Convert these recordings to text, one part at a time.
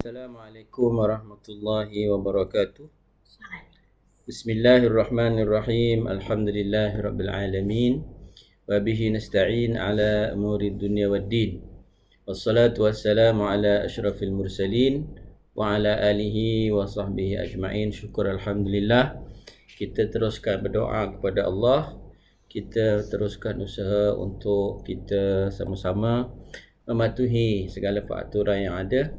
Assalamualaikum warahmatullahi wabarakatuh. Bismillahirrahmanirrahim. Alhamdulillahirabbil alamin. Wa bihi nasta'in ala umuri dunya waddin. Wassalatu wassalamu ala asyrafil mursalin wa ala alihi wa sahbihi ajma'in. Syukur alhamdulillah. Kita teruskan berdoa kepada Allah. Kita teruskan usaha untuk kita sama-sama mematuhi segala peraturan yang ada.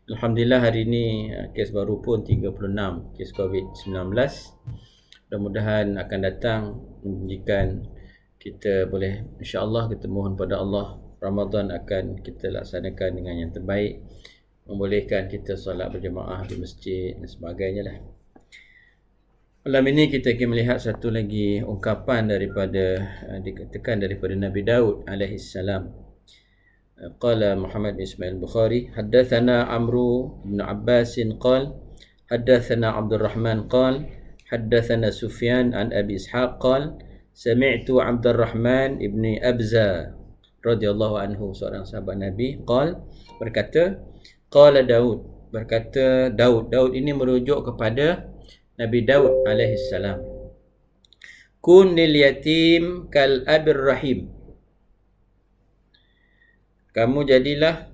Alhamdulillah hari ini kes baru pun 36 kes COVID-19. Mudah-mudahan akan datang menjadikan kita boleh, insya-Allah kita mohon pada Allah, Ramadan akan kita laksanakan dengan yang terbaik, membolehkan kita solat berjemaah di masjid dan sebagainya lah. Malam ini kita akan melihat satu lagi ungkapan daripada dikatakan daripada Nabi Daud alaihi salam. قال محمد بن إسماعيل البخاري حدثنا عمرو بن عباس قال حدثنا عبد الرحمن قال حدثنا سفيان عن أبي إسحاق قال سمعت عبد الرحمن بن أبزة رضي الله عنه seorang sahabat Nabi berkata qala Daud, berkata Daud ini merujuk kepada Nabi Daud alaihi salam. Kun lil yatim kal abir rahim, kamu jadilah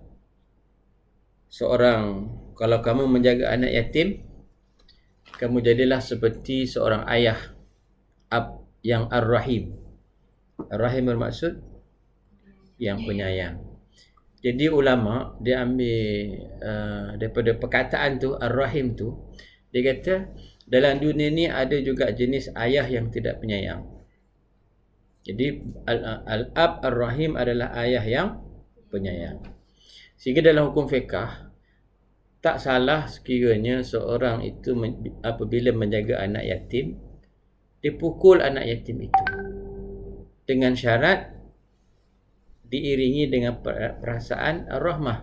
seorang, kalau kamu menjaga anak yatim, kamu jadilah seperti seorang ayah yang ar-rahim. Ar-rahim bermaksud yang penyayang. Jadi ulama dia ambil daripada perkataan tu ar-rahim tu, dia kata dalam dunia ni ada juga jenis ayah yang tidak penyayang. Jadi al-ab ar-rahim adalah ayah yang penyayang. Sehingga dalam hukum fiqh tak salah sekiranya seorang itu apabila menjaga anak yatim, dia pukul anak yatim itu dengan syarat diiringi dengan perasaan rahmah,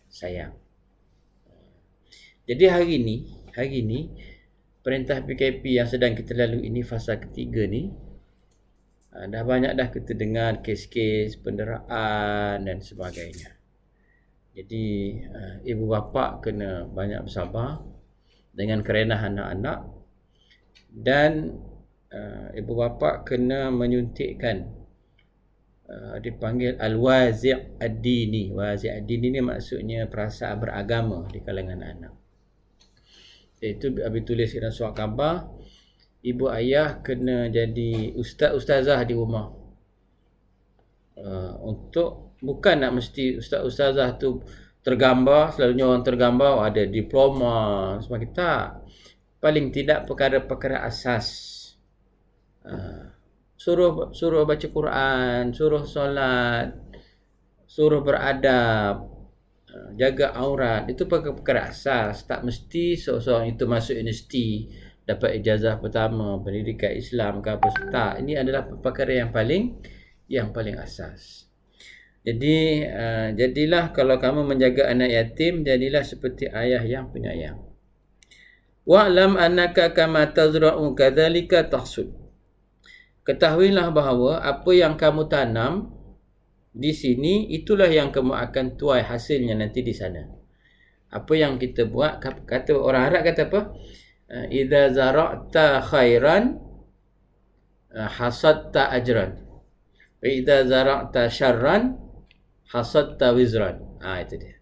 sayang. Jadi hari ini perintah PKP yang sedang kita lalui ini, fasa ketiga ni, dah banyak dah kita dengar kes-kes penderaan dan sebagainya. Jadi ibu bapa kena banyak bersabar dengan kerenah anak-anak, dan ibu bapa kena menyuntikkan dipanggil al-wazi' ad-dini. Wazi' ad-dini ni maksudnya perasaan beragama di kalangan anak. Iaitu habis tulis dalam surat khabar, ibu ayah kena jadi ustaz-ustazah di rumah. Untuk bukan nak mesti ustaz-ustazah tu tergambar, selalunya orang tergambar ada diploma sebagainya, tak. Paling tidak perkara-perkara asas. Suruh baca Quran, suruh solat, suruh beradab, jaga aurat, itu perkara-perkara asas. Tak mesti seorang itu masuk universiti dapat ijazah pertama pendidikan Islam ke apa, tak. Ini adalah perkara yang paling asas. Jadi jadilah, kalau kamu menjaga anak yatim, jadilah seperti ayah yang penyayang. Wa'lam annaka kama tazra'u kadzalika tahsud, ketahuilah bahawa apa yang kamu tanam di sini, itulah yang kamu akan tuai hasilnya nanti di sana. Apa yang kita buat, kata orang Arab kata apa? Idza zara'ta khairan hasadta ajran, wa idza zara'ta syarran hasadta wizran. Itu dia.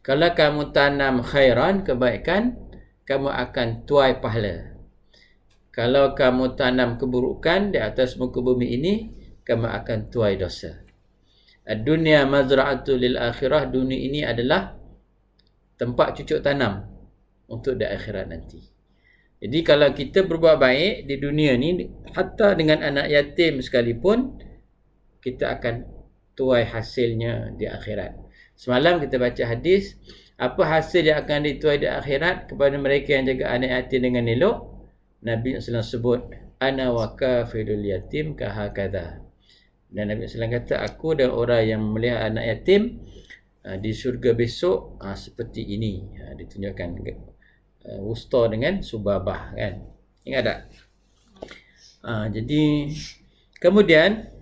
Kalau kamu tanam khairan, kebaikan, kamu akan tuai pahala. Kalau kamu tanam keburukan di atas muka bumi ini, kamu akan tuai dosa. Ad-dunya mazra'atu lil akhirah, dunia ini adalah tempat cucuk tanam untuk di akhirat nanti. Jadi kalau kita berbuat baik di dunia ni, hatta dengan anak yatim sekalipun, kita akan tuai hasilnya di akhirat. Semalam kita baca hadis, apa hasil yang akan dituai di akhirat kepada mereka yang jaga anak yatim dengan elok? Nabi SAW sebut, ana wa kafilul yatim kahakadha. Dan Nabi SAW kata, aku dan orang yang melihara anak yatim di syurga besok seperti ini. Ditunjukkan wusta dengan subabah, kan? Ingat tak? Jadi kemudian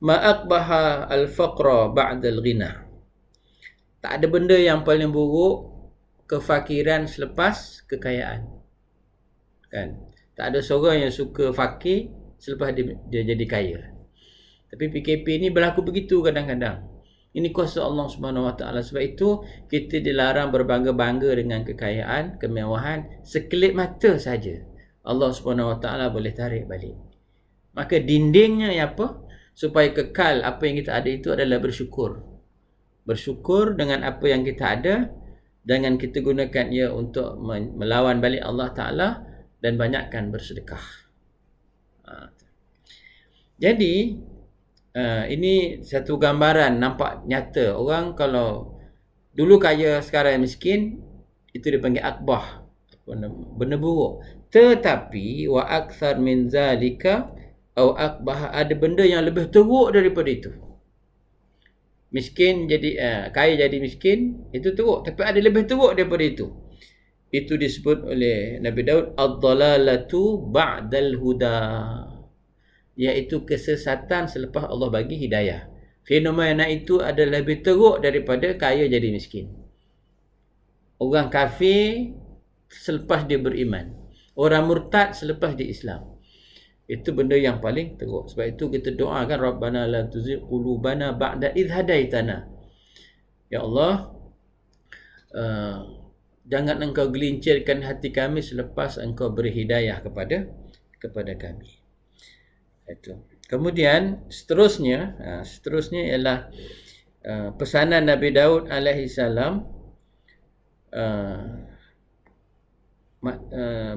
ma aqbaha al-faqra ba'da al-ghina, Tak ada benda yang paling buruk kefakiran selepas kekayaan. Kan? Tak ada seorang yang suka fakir selepas dia jadi kaya. Tapi PKP ni berlaku begitu kadang-kadang. Ini kuasa Allah Subhanahu Wa Taala. Sebab itu kita dilarang berbangga-bangga dengan kekayaan, kemewahan. Sekelip mata saja Allah Subhanahu Wa Taala boleh tarik balik. Maka dindingnya apa? Supaya kekal apa yang kita ada itu adalah bersyukur. Bersyukur dengan apa yang kita ada, dengan kita gunakan ia untuk melawan balik Allah Ta'ala, dan banyakkan bersedekah. Jadi ini satu gambaran nampak nyata. Orang kalau dulu kaya sekarang miskin, itu dipanggil akbah, benda buruk. Tetapi wa akthar min zalika au akbah, ada benda yang lebih teruk daripada itu. Miskin jadi kaya jadi miskin, itu teruk. Tapi ada lebih teruk daripada itu. Itu disebut oleh Nabi Daud ad-dalalatu ba'dal huda, iaitu kesesatan selepas Allah bagi hidayah. Fenomena itu adalah lebih teruk daripada kaya jadi miskin. Orang kafir selepas dia beriman, orang murtad selepas dia Islam. Itu benda yang paling teruk. Sebab itu kita doakan, Rabbana la tuzigh qulubana ba'da idh hadaitana. Ya Allah, jangan engkau gelincirkan hati kami selepas engkau beri hidayah kepada kami. Itu. Kemudian seterusnya ialah pesanan Nabi Daud alaihi salam.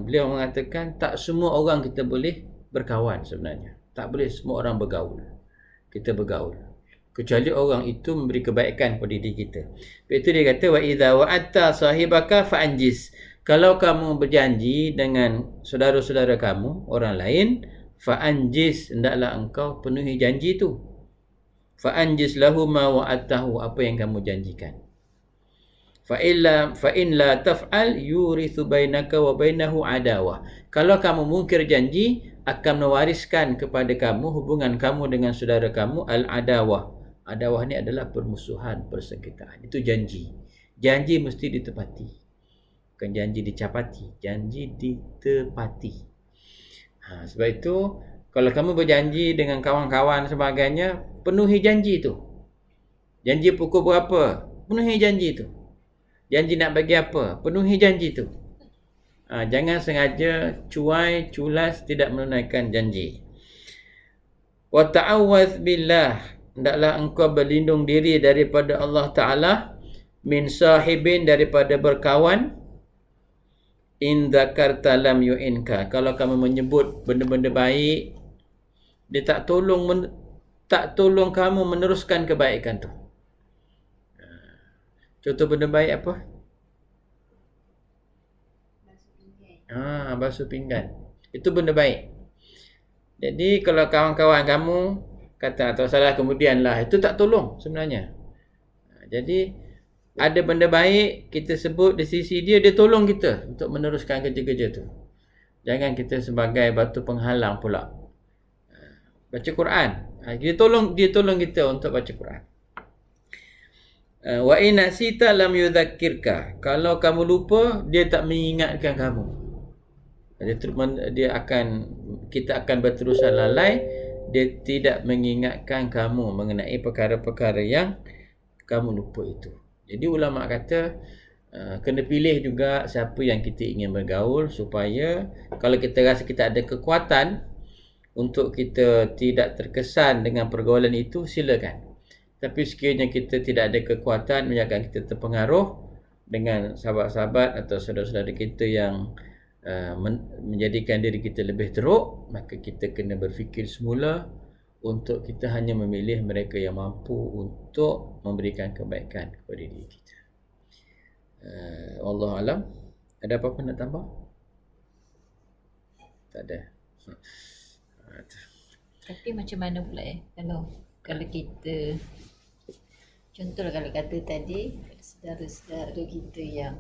Beliau mengatakan tak semua orang kita boleh berkawan sebenarnya. Tak boleh semua orang bergaul. Kita bergaul. Kecuali orang itu memberi kebaikan kepada diri kita. Itu dia kata wa idza wa'atta sahibaka fa'anjis. Kalau kamu berjanji dengan saudara-saudara kamu, orang lain, fa'anjis, hendaklah engkau penuhi janji itu. Fa'anjis lahu ma wa'attahu, apa yang kamu janjikan. Fa in la taf'al yurithu bainaka wa bainahu adawah. Kalau kamu mungkir janji, akan mewariskan kepada kamu hubungan kamu dengan saudara kamu al-adawah. Adawah ni adalah permusuhan, persengketaan. Itu janji. Janji mesti ditepati. Bukan janji dicapati, janji ditepati. Sebab itu kalau kamu berjanji dengan kawan-kawan sebagainya, penuhi janji itu. Janji pukul berapa? Penuhi janji itu. Janji nak bagi apa? Penuhi janji itu. Jangan sengaja cuai, culas, tidak menunaikan janji. Wa ta'awwadz billah, hendaklah engkau berlindung diri daripada Allah Ta'ala, min sahibin, daripada berkawan, in dzakarta lam yu'inka, kalau kamu menyebut benda-benda baik, dia tak tolong kamu meneruskan kebaikan tu. Contoh benda baik apa? Basuh pinggan. Itu benda baik. Jadi kalau kawan-kawan kamu kata atau salah kemudianlah, itu tak tolong sebenarnya. Jadi ada benda baik kita sebut di sisi dia, dia tolong kita untuk meneruskan kerja-kerja tu. Jangan kita sebagai batu penghalang pula. Baca Quran. Dia tolong kita untuk baca Quran. Wa in nasita lam yudzakkirka. Kalau kamu lupa, dia tak mengingatkan kamu. Kita akan berterusan lalai. Dia tidak mengingatkan kamu mengenai perkara-perkara yang kamu lupa itu. Jadi ulama kata kena pilih juga siapa yang kita ingin bergaul, supaya kalau kita rasa kita ada kekuatan untuk kita tidak terkesan dengan pergaulan itu, silakan. Tapi sekiranya kita tidak ada kekuatan, menyebabkan kita terpengaruh dengan sahabat-sahabat atau saudara-saudara kita yang menjadikan diri kita lebih teruk, maka kita kena berfikir semula untuk kita hanya memilih mereka yang mampu untuk memberikan kebaikan kepada diri kita. Wallahu alam. Ada apa-apa nak tambah? Tak ada. Tapi macam mana pula kalau kita, contohlah kalau kata tadi saudara-saudara kita yang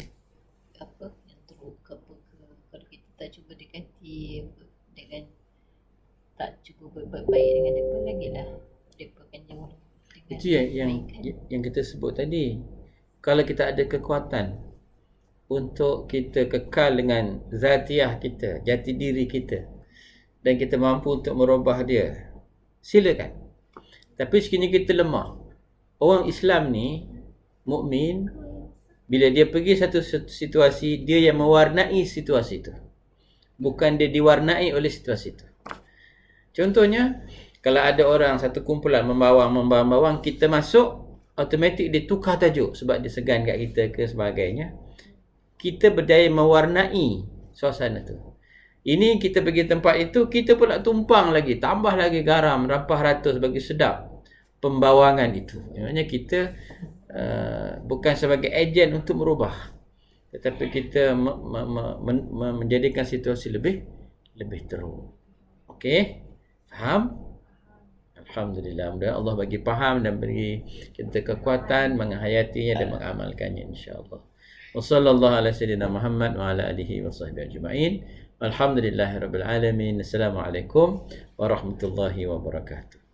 terluka apa ke, kalau kita tak cuba dekati dengan, tak cuba berbuat baik dengan mereka, lagilah mereka akan jauh dengan itu yang kita sebut tadi. kalau kita ada kekuatan untuk kita kekal dengan zatiah kita, jati diri kita, dan kita mampu untuk merubah dia, silakan. Tapi sekiranya kita lemah, orang Islam ni, mukmin, bila dia pergi satu situasi, dia yang mewarnai situasi itu, bukan dia diwarnai oleh situasi itu. Contohnya, kalau ada orang satu kumpulan membawang, kita masuk, automatik dia tukar tajuk sebab dia segan kat kita ke sebagainya. Kita berdaya mewarnai suasana tu. Ini kita pergi tempat itu, kita pula tumpang lagi, tambah lagi garam, rampah ratus bagi sedap pembawangan itu. Maksudnya kita bukan sebagai ejen untuk merubah, tetapi kita menjadikan situasi lebih teruk. Okey? Faham? Alhamdulillah. Mudah Allah bagi faham dan beri kita kekuatan menghayatinya dan mengamalkannya, insya-Allah. Wa sallallahu ala sayyidina Muhammad wa ala alihi wa sahbihi ajma'in. Alhamdulillahirabbil alamin. Assalamualaikum warahmatullahi wabarakatuh.